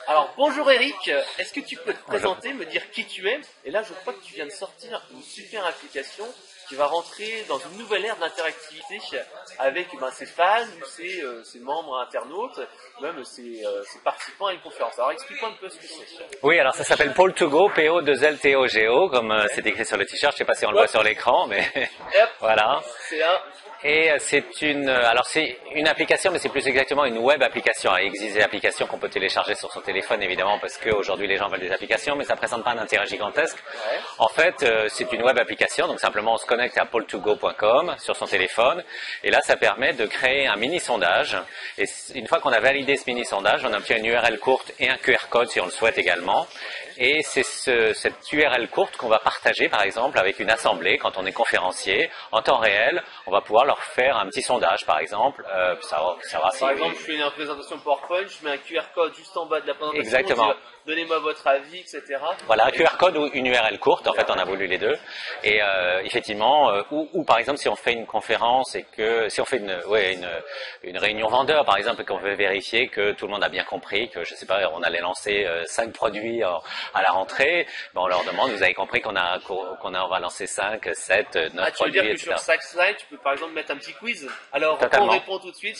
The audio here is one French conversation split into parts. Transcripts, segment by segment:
Alors bonjour Eric, est-ce que tu peux te Bonjour. présenter, me dire qui tu es? Et là je crois que tu viens de sortir une super application qui va rentrer dans une nouvelle ère d'interactivité avec ses fans, ses membres internautes, même ses participants à une conférence. Alors explique-moi un peu ce que c'est. Oui, alors ça s'appelle Pole2Go, P-O-2-L-T-O-G-O, comme c'est écrit sur le t-shirt. Je sais pas si on le voit sur l'écran, mais Hop, voilà. c'est là. Et c'est une application, mais c'est plus exactement une web application. Il existe des applications qu'on peut télécharger sur son téléphone, évidemment, parce qu'aujourd'hui les gens veulent des applications, mais ça présente pas un intérêt gigantesque. Ouais. En fait, c'est une web application, donc simplement on se connecte à pole2go.com sur son téléphone, et là ça permet de créer un mini sondage. Et une fois qu'on a validé ce mini sondage, on obtient une URL courte et un QR code si on le souhaite également. Et c'est cette URL courte qu'on va partager, par exemple, avec une assemblée quand on est conférencier en temps réel. On va pouvoir leur faire un petit sondage, par exemple. Savoir si Par exemple, je fais une présentation PowerPoint, je mets un QR code juste en bas de la présentation. Exactement. On dit, donnez-moi votre avis, etc. Voilà, un QR code ou une URL courte, en fait on a voulu les deux. Et effectivement, ou par exemple si on fait une conférence et que si on fait une réunion vendeur par exemple et qu'on veut vérifier que tout le monde a bien compris que je sais pas, on allait lancer 5 produits à la rentrée, ben on leur demande, vous avez compris on va lancer 5, 7, 9 tu veux produits, dire que etc. sur chaque slide, tu peux par exemple mettre un petit quiz. Alors, Totalement. on répond tout de suite,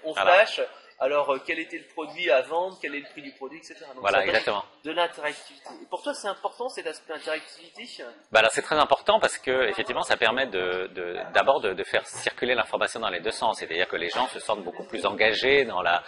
on Voilà. flash. Alors, quel était le produit à vendre, quel est le prix du produit, etc. Donc, Voilà, ça donne exactement. de l'interactivité. Et pour toi, c'est important cet aspect interactivité? Bah là, c'est très important parce que effectivement, ça permet d'abord de faire circuler l'information dans les deux sens, c'est-à-dire que les gens se sentent beaucoup plus engagés dans la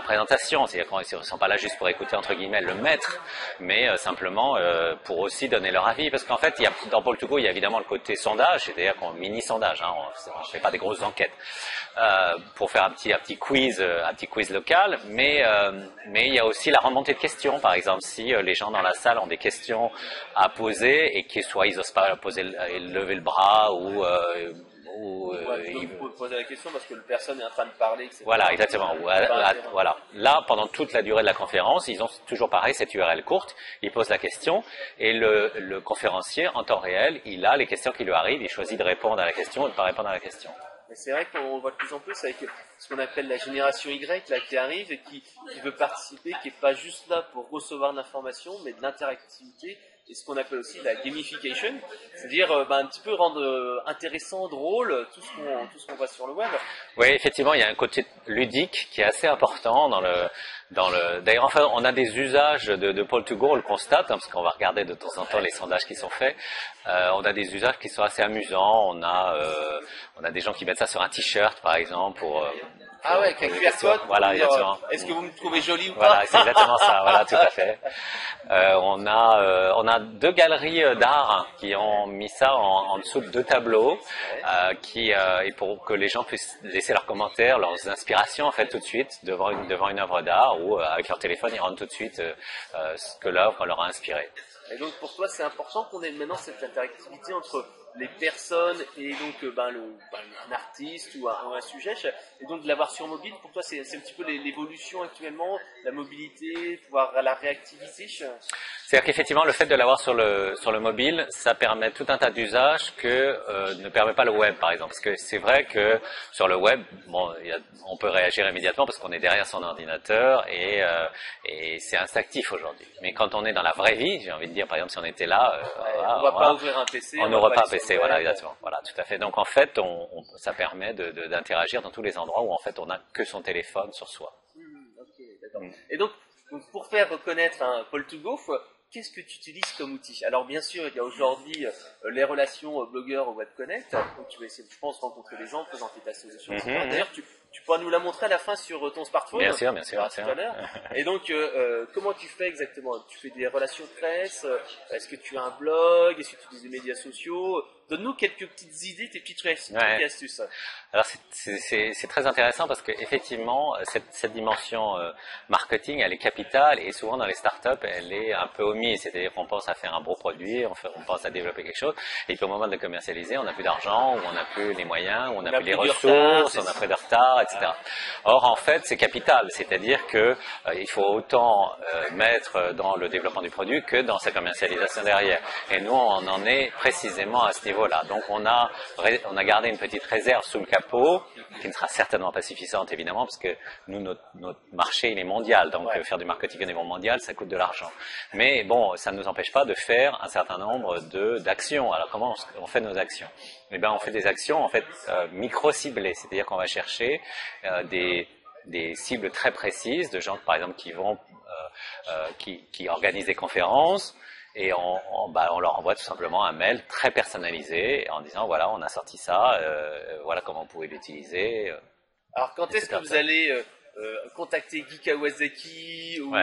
présentation, c'est-à-dire qu'ils ne sont pas là juste pour écouter entre guillemets le maître, mais simplement pour aussi donner leur avis, parce qu'en fait, dans Pole2Go, il y a évidemment le côté sondage, c'est-à-dire qu'on mini sondage, on ne fait pas des grosses enquêtes pour faire un petit quiz local, mais il y a aussi la remontée de questions, par exemple, si les gens dans la salle ont des questions à poser et que soit ils n'osent pas lever le bras ou Tu peux poser la question parce que la personne est en train de parler, etc. voilà, exactement. Voilà. Là, pendant toute la durée de la conférence, ils ont toujours pareil cette URL courte. Ils posent la question et le conférencier, en temps réel, il a les questions qui lui arrivent. Il choisit de répondre à la question ou de ne pas répondre à la question. Mais c'est vrai qu'on voit de plus en plus avec ce qu'on appelle la génération Y là, qui arrive et qui veut participer, qui n'est pas juste là pour recevoir de l'information, mais de l'interactivité et ce qu'on appelle aussi la gamification, c'est-à-dire un petit peu rendre intéressant, drôle tout ce qu'on voit sur le web. Oui, effectivement, il y a un côté ludique qui est assez important D'ailleurs, enfin, on a des usages de Pole2Go, on le constate, parce qu'on va regarder de temps en temps les sondages qui sont faits. On a des usages qui sont assez amusants. On a des gens qui mettent ça sur un t-shirt, par exemple, Ah ouais, avec un QR code. Voilà, exactement. Est-ce que vous me trouvez jolie ou pas? Voilà, c'est exactement ça. Voilà, tout à fait. On a 2 galeries d'art qui ont mis ça en dessous de 2 tableaux, et pour que les gens puissent laisser leurs commentaires, leurs inspirations en fait tout de suite devant une œuvre d'art ou avec leur téléphone ils rendent tout de suite ce que l'œuvre leur a inspiré. Et donc pour toi c'est important qu'on ait maintenant cette interactivité entre les personnes et donc un artiste ou un sujet, et donc de l'avoir sur mobile, pour toi c'est un petit peu l'évolution actuellement, la mobilité, pouvoir la réactivité. C'est-à-dire qu'effectivement, le fait de l'avoir sur le mobile, ça permet tout un tas d'usages que ne permet pas le web, par exemple. Parce que c'est vrai que sur le web, on peut réagir immédiatement parce qu'on est derrière son ordinateur et c'est instinctif aujourd'hui. Mais quand on est dans la vraie vie, j'ai envie de dire, par exemple, si on était là, on va pas ouvrir un PC. On n'aura pas un PC, voilà, exactement. Voilà, tout à fait. Donc en fait, ça permet d'interagir dans tous les endroits où en fait on n'a que son téléphone sur soi. Ok, d'accord. Et donc, pour faire reconnaître un Pole2Go, qu'est-ce que tu utilises comme outil? Alors bien sûr, il y a aujourd'hui les relations blogueurs au Web Connect, donc tu vas essayer, je pense, rencontrer les gens, présenter ta solution, etc. D'ailleurs, tu pourras nous la montrer à la fin sur ton smartphone. Bien sûr. Tout à l'heure. Et donc, comment tu fais exactement? Tu fais des relations presse? Est-ce que tu as un blog? Est-ce que tu utilises des médias sociaux? Donne-nous quelques petites idées, tes petites astuces. Alors c'est très intéressant parce que effectivement cette dimension marketing elle est capitale et souvent dans les startups elle est un peu omise, c'est-à-dire qu'on pense à faire un beau produit, on pense à développer quelque chose et puis au moment de le commercialiser on n'a plus d'argent ou on n'a plus les moyens ou on n'a plus les ressources, on a pris de retard, etc. Or en fait c'est capital, c'est-à-dire que il faut autant mettre dans le développement du produit que dans sa commercialisation derrière et nous on en est précisément à ce niveau niveau-là. Donc on a gardé une petite réserve sous le capot, qui ne sera certainement pas suffisante évidemment, parce que nous, notre marché il est mondial, donc faire du marketing au niveau mondial, ça coûte de l'argent. Mais bon, ça ne nous empêche pas de faire un certain nombre d'actions. Alors comment on fait nos actions? Eh bien, on fait des actions en fait micro-ciblées, c'est-à-dire qu'on va chercher des cibles très précises de gens par exemple qui organisent des conférences. Et on leur envoie tout simplement un mail très personnalisé en disant voilà, on a sorti ça, voilà comment vous pouvez l'utiliser. Alors quand est-ce que vous allez contacter Guy Kawasaki ou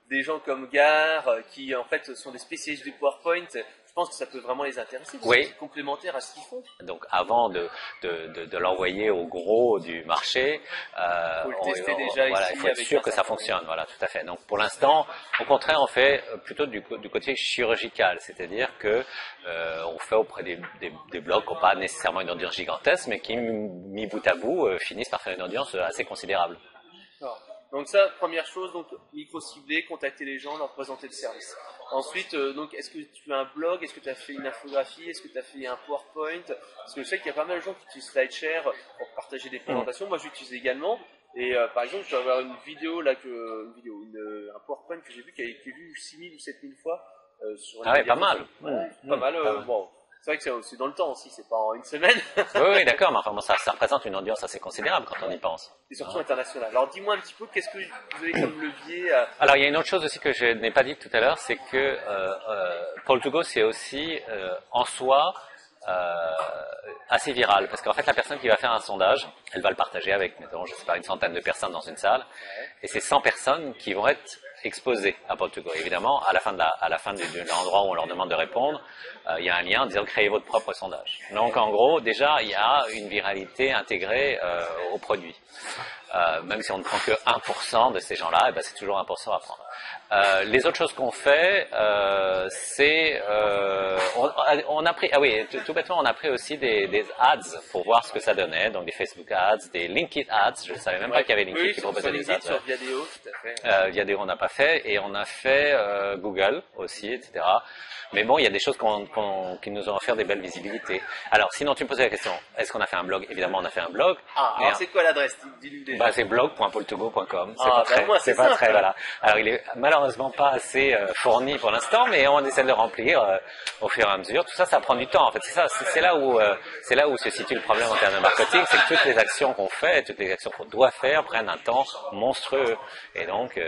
des gens comme Gar qui en fait sont des spécialistes du PowerPoint? Je pense que ça peut vraiment les intéresser, parce que c'est complémentaire à ce qu'ils font. Donc avant de l'envoyer au gros du marché, faut le tester déjà ici, il faut être sûr que ça fonctionne. Voilà, tout à fait. Donc pour l'instant, au contraire, on fait plutôt du côté chirurgical, c'est-à-dire que on fait auprès des blogs qui n'ont pas nécessairement une audience gigantesque, mais qui, mis bout à bout, finissent par faire une audience assez considérable. Alors, donc ça, première chose, donc micro-ciblé, contacter les gens, leur présenter le service. Ensuite, donc, est-ce que tu as un blog? Est-ce que tu as fait une infographie? Est-ce que tu as fait un PowerPoint? Parce que je sais qu'il y a pas mal de gens qui utilisent SlideShare pour partager des présentations. Moi, j'utilise également. Et par exemple, je dois avoir une vidéo là, un PowerPoint que j'ai vu qui a été vu 6000 ou 7000 fois sur une pas mal. Pas mal. Bon, c'est vrai que c'est dans le temps aussi, c'est pas en une semaine. Oui, d'accord, mais enfin, bon, ça représente une audience assez considérable quand on y pense. Et surtout international. Alors dis-moi un petit peu, qu'est-ce que vous avez comme levier Alors il y a une autre chose aussi que je n'ai pas dit tout à l'heure, c'est que Poll2Go c'est aussi en soi assez viral, parce qu'en fait la personne qui va faire un sondage, elle va le partager avec, mettons, je sais pas, une centaine de personnes dans une salle, et c'est 100 personnes qui vont être exposées à Poll2Go. Évidemment, à la fin de l'endroit où on leur demande de répondre, il y a un lien en disant créez votre propre sondage. Donc en gros, déjà, il y a une viralité intégrée au produit. Même si on ne prend que 1% de ces gens-là, c'est toujours 1% à prendre. Les autres choses qu'on fait, c'est on a pris, tout bêtement, on a pris aussi des ads pour voir ce que ça donnait, donc des Facebook ads, des LinkedIn ads. Je ne savais même pas qu'il y avait LinkedIn qui proposait des ads. Sur Viadeo, tout à fait. Viadeo, on n'a pas fait, et on a fait Google aussi, etc. Mais bon, il y a des choses qui nous ont offert des belles visibilités. Alors, sinon, tu me posais la question, est-ce qu'on a fait un blog? Évidemment, on a fait un blog. Alors c'est quoi l'adresse? Dis-lui déjà. C'est blog.poll2go.com. C'est pas très, voilà. Alors, il est malheureusement pas assez fourni pour l'instant, mais on essaie de le remplir au fur et à mesure. Tout ça, ça prend du temps. En fait, c'est là où se situe le problème en termes de marketing, c'est que toutes les actions qu'on fait, toutes les actions qu'on doit faire prennent un temps monstrueux. Et donc,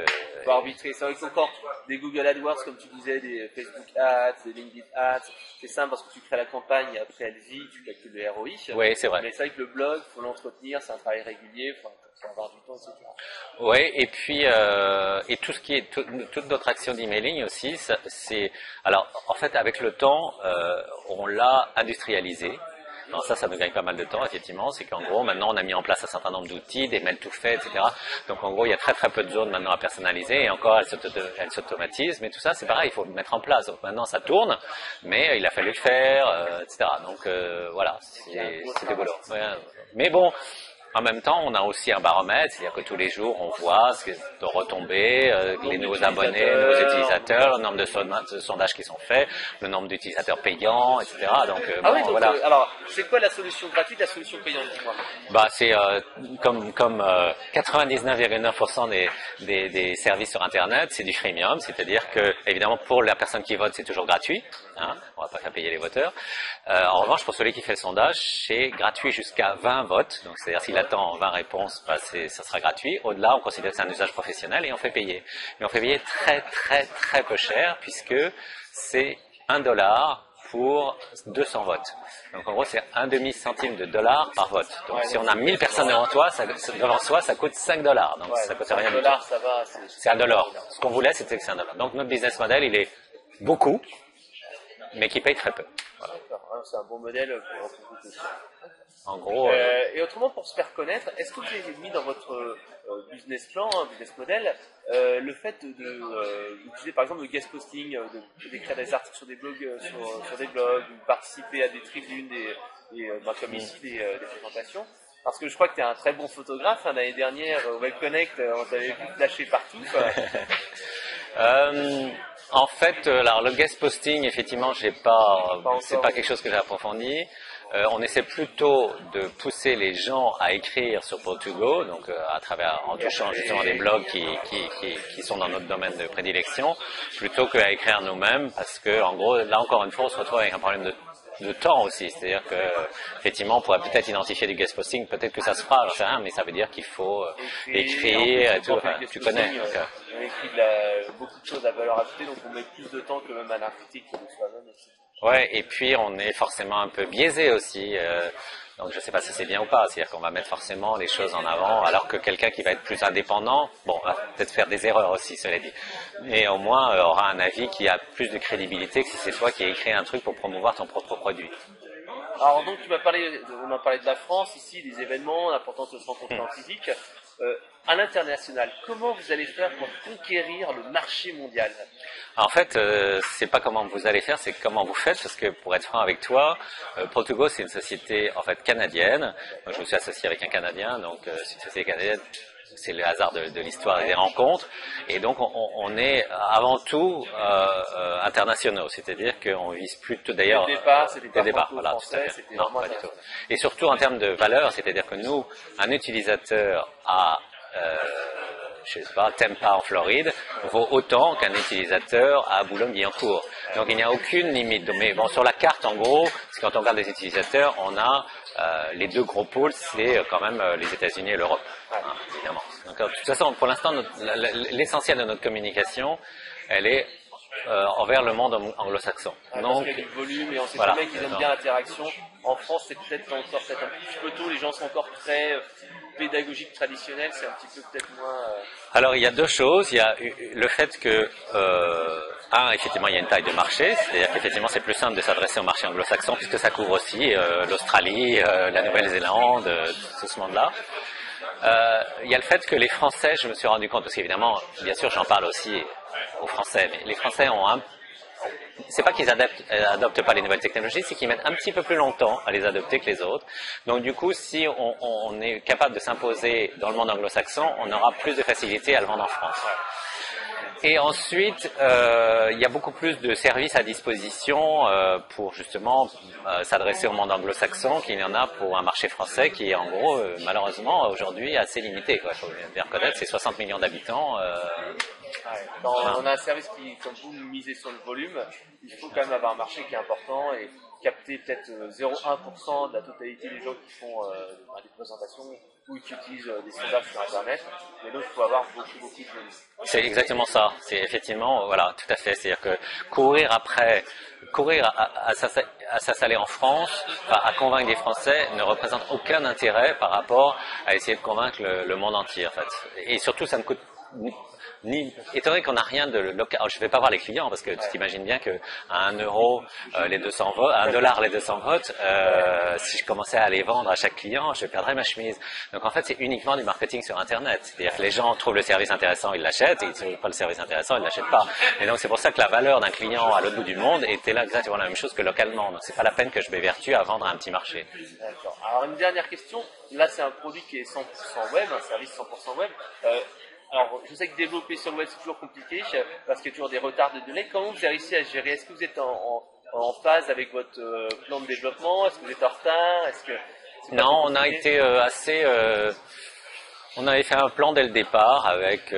faut arbitrer. C'est vrai qu'encore des Google AdWords, comme tu disais, des Facebook Ads, des LinkedIn Ads, c'est simple parce que tu crées la campagne et après elle vit, tu calcules le ROI. Oui, c'est vrai. Mais c'est vrai que le blog, faut l'entretenir, c'est un travail régulier, faut avoir du temps, etc. Oui, et puis tout ce qui est toute notre action d'emailing aussi, c'est alors en fait avec le temps, on l'a industrialisé. Alors ça nous gagne pas mal de temps, effectivement. C'est qu'en gros, maintenant, on a mis en place un certain nombre d'outils, des mails tout faits, etc. Donc, en gros, il y a très très peu de zones maintenant à personnaliser. Et encore, elles s'automatisent. Mais tout ça, c'est pareil, il faut le mettre en place. Donc, maintenant, ça tourne, mais il a fallu le faire, etc. Donc, voilà, c'est du boulot. Ouais. Mais bon, en même temps, on a aussi un baromètre, c'est-à-dire que tous les jours, on voit ce qui est de retombées, les nouveaux abonnés, les nouveaux utilisateurs, le nombre de sondages qui sont faits, le nombre d'utilisateurs payants, etc. Donc, voilà. Alors, c'est quoi la solution gratuite, la solution payante, dis-moi? C'est comme 99,9% des services sur Internet, c'est du freemium, c'est-à-dire que, évidemment, pour la personne qui vote, c'est toujours gratuit. Hein, on va pas faire payer les voteurs. En revanche, pour celui qui fait le sondage, c'est gratuit jusqu'à 20 votes. Donc, c'est-à-dire s'il attend 20 réponses, ça sera gratuit. Au-delà, on considère que c'est un usage professionnel et on fait payer. Mais on fait payer très, très, très peu cher puisque c'est $1 pour 200 votes. Donc, en gros, c'est un demi-centime de dollar par vote. Donc, si on a 1000 personnes devant soi, ça coûte $5. Donc, ça coûte rien du tout. Ça va, c'est $1. Ce qu'on voulait, c'était que c'est $1. Donc, notre business model, il est beaucoup, mais qui paye très peu. Voilà. C'est un bon modèle pour tout ça. En gros. Et autrement, pour se faire connaître, est-ce que vous avez mis dans votre business plan, business model, le fait d'utiliser par exemple le guest posting, d'écrire des articles sur des blogs, sur des blogs, ou participer à des tribunes, comme ici, des présentations? Parce que je crois que tu es un très bon photographe. L'année dernière, au Web Connect, on t'avait vu flasher partout. En fait, alors le guest posting, effectivement, c'est pas quelque chose que j'ai approfondi. On essaie plutôt de pousser les gens à écrire sur Port2Go, donc en touchant justement des blogs qui sont dans notre domaine de prédilection, plutôt qu'à écrire nous-mêmes, parce que en gros, là encore une fois, on se retrouve avec un problème de temps aussi, c'est-à-dire que effectivement on pourrait peut-être identifier du guest posting, peut-être que ça se fera, j'en sais rien, mais ça veut dire qu'il faut écrire et tout, enfin, tu connais. On écrit beaucoup de choses à valeur ajoutée, donc on met plus de temps que même un article de soi-même. Ouais, et puis on est forcément un peu biaisé aussi, donc je sais pas si c'est bien ou pas, c'est-à-dire qu'on va mettre forcément les choses en avant, alors que quelqu'un qui va être plus indépendant, bon, va peut-être faire des erreurs aussi, cela dit, mais au moins aura un avis qui a plus de crédibilité que si c'est toi qui as écrit un truc pour promouvoir ton propre produit. Alors donc on a parlé de la France ici, des événements, l'importance de se rencontrer en physique. À l'international, comment vous allez faire pour conquérir le marché mondial? En fait, c'est pas comment vous allez faire, c'est comment vous faites, parce que pour être franc avec toi, Port2Go c'est une société en fait canadienne. Donc, je me suis associé avec un Canadien, donc c'est une société canadienne. C'est le hasard de l'histoire et des rencontres, et donc on est avant tout internationaux, c'est-à-dire qu'on vise plutôt d'ailleurs des départs, voilà, tout à fait. Non, pas du tout. Et surtout en termes de valeur, c'est-à-dire que nous, un utilisateur je sais pas, Tampa en Floride, vaut autant qu'un utilisateur à Boulogne-Billancourt. Donc il n'y a aucune limite. Mais bon, sur la carte, en gros, quand on regarde les utilisateurs, on a les deux gros pôles, c'est quand même les États-Unis et l'Europe, évidemment. Donc de toute façon, pour l'instant, l'essentiel de notre communication, elle est envers le monde anglo-saxon. Donc, il y a du volume et on sait très bien qu'ils aiment bien l'interaction. En France, c'est peut-être un petit peu tôt, les gens sont encore très pédagogiques traditionnels, c'est un petit peu peut-être moins... Alors il y a deux choses, il y a le fait que effectivement il y a une taille de marché, c'est-à-dire qu'effectivement c'est plus simple de s'adresser au marché anglo-saxon puisque ça couvre aussi l'Australie, la Nouvelle-Zélande, tout ce monde-là. Il y a le fait que les Français, je me suis rendu compte, parce qu'évidemment, bien sûr j'en parle aussi aux Français, mais les Français ont c'est pas qu'ils adoptent pas les nouvelles technologies, c'est qu'ils mettent un petit peu plus longtemps à les adopter que les autres. Donc du coup, si on est capable de s'imposer dans le monde anglo-saxon, on aura plus de facilité à le vendre en France. Et ensuite, il y a beaucoup plus de services à disposition pour justement s'adresser au monde anglo-saxon qu'il y en a pour un marché français qui est en gros, malheureusement, aujourd'hui assez limité. Il faut bien reconnaître, c'est 60 millions d'habitants. On a un service qui, comme vous, misez sur le volume. Il faut quand même avoir un marché qui est important et capter peut-être 0,1% de la totalité des gens qui font des présentations ou qui utilisent des sondages sur Internet. Mais donc, il faut avoir beaucoup de volume. C'est exactement ça. C'est effectivement, voilà, tout à fait. C'est-à-dire que courir à s'installer en France, à convaincre des Français, ne représente aucun intérêt par rapport à essayer de convaincre le monde entier, en fait. Et surtout, ça ne coûte étant donné qu'on n'a rien de local, alors je ne vais pas voir les clients parce que tu t'imagines bien que à $1 les 200 votes, à $1 les 200 votes, si je commençais à les vendre à chaque client, je perdrais ma chemise. Donc en fait, c'est uniquement du marketing sur Internet. C'est-à-dire que les gens trouvent le service intéressant, ils l'achètent, et ils ne trouvent pas le service intéressant, ils ne l'achètent pas. Et donc c'est pour ça que la valeur d'un client à l'autre bout du monde était là exactement la même chose que localement. Donc c'est pas la peine que je m'évertue à vendre à un petit marché. D'accord. Alors une dernière question. Là, c'est un produit qui est 100% web, un service 100% web. Alors, je sais que développer sur le web, c'est toujours compliqué, parce qu'il y a toujours des retards de données. Comment vous avez réussi à gérer? Est-ce que vous êtes en phase avec votre plan de développement? Est-ce que vous êtes en retard? Non, on a été on avait fait un plan dès le départ avec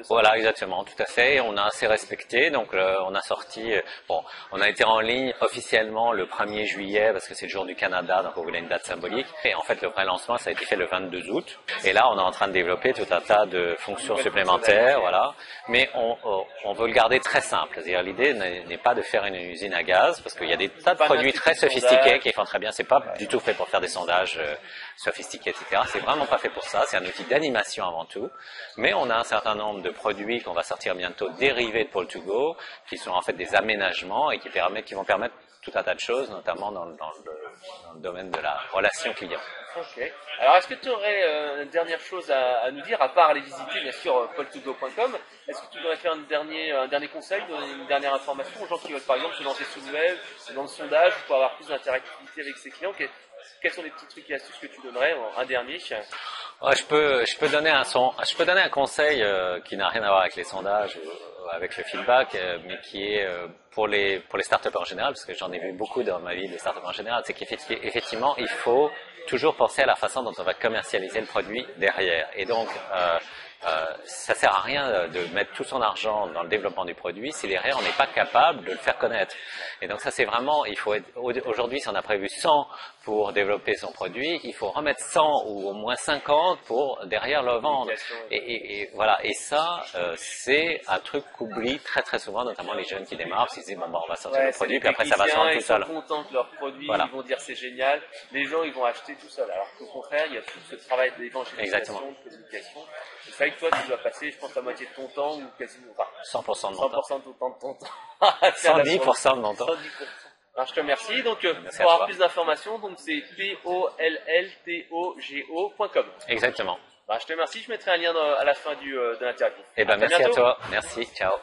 voilà, exactement, tout à fait. On a assez respecté, donc on a sorti. On a été en ligne officiellement le 1er juillet parce que c'est le jour du Canada, donc on voulait une date symbolique. Et en fait, le pré-lancement, ça a été fait le 22 août. Et là, on est en train de développer tout un tas de fonctions supplémentaires, voilà. Mais on veut le garder très simple. C'est-à-dire, l'idée n'est pas de faire une usine à gaz parce qu'il y a des tas de produits très sophistiqués qui font très bien. C'est pas du tout fait pour faire des sondages sophistiqués, etc. C'est vraiment pas fait pour ça. C'est un outil d'animation avant tout. Mais on a un certain nombre de produits qu'on va sortir bientôt dérivés de Port2Go, qui sont en fait des aménagements et qui vont permettre tout un tas de choses, notamment dans le domaine de la relation client. Ok. Alors, est-ce que tu aurais une dernière chose à nous dire, à part aller visiter, bien sûr, port2go.com? Est-ce que tu voudrais faire un dernier conseil, donner une dernière information aux gens qui veulent, par exemple, se lancer sur le web, dans le sondage, pour avoir plus d'interactivité avec ses clients? Quels sont les petits trucs et astuces que tu donnerais? Un dernier. Ouais, je peux donner un conseil qui n'a rien à voir avec les sondages ou avec le feedback, mais qui est pour les startups en général, parce que j'en ai vu beaucoup dans ma vie des startups en général, c'est qu'effectivement, il faut toujours penser à la façon dont on va commercialiser le produit derrière. Et donc, ça sert à rien de mettre tout son argent dans le développement du produit si derrière on n'est pas capable de le faire connaître. Et donc ça c'est vraiment, il faut être, aujourd'hui si on a prévu 100 pour développer son produit, il faut remettre 100 ou au moins 50 pour derrière le vendre. Et voilà, et ça c'est un truc qu'oublient très très souvent, notamment les jeunes qui démarrent, ils se disent bon bah on va sortir le produit puis après ça va se vendre tout seul. Ils sont contents que leur produit, voilà. Ils vont dire c'est génial, les gens ils vont acheter tout seul, alors qu'au contraire il y a tout ce travail d'évangélisation, de communication. C'est vrai que toi, tu dois passer, je pense, la moitié de ton temps, ou quasiment, enfin, 100% de mon temps. 100% de ton temps. 110% de mon temps. 110%. Alors, je te remercie. Donc, merci pour avoir plus d'informations, donc c'est polltogo.com. Exactement. Je te remercie. Je mettrai un lien à la fin de l'interview. Eh ben, merci à toi. Merci. Ciao.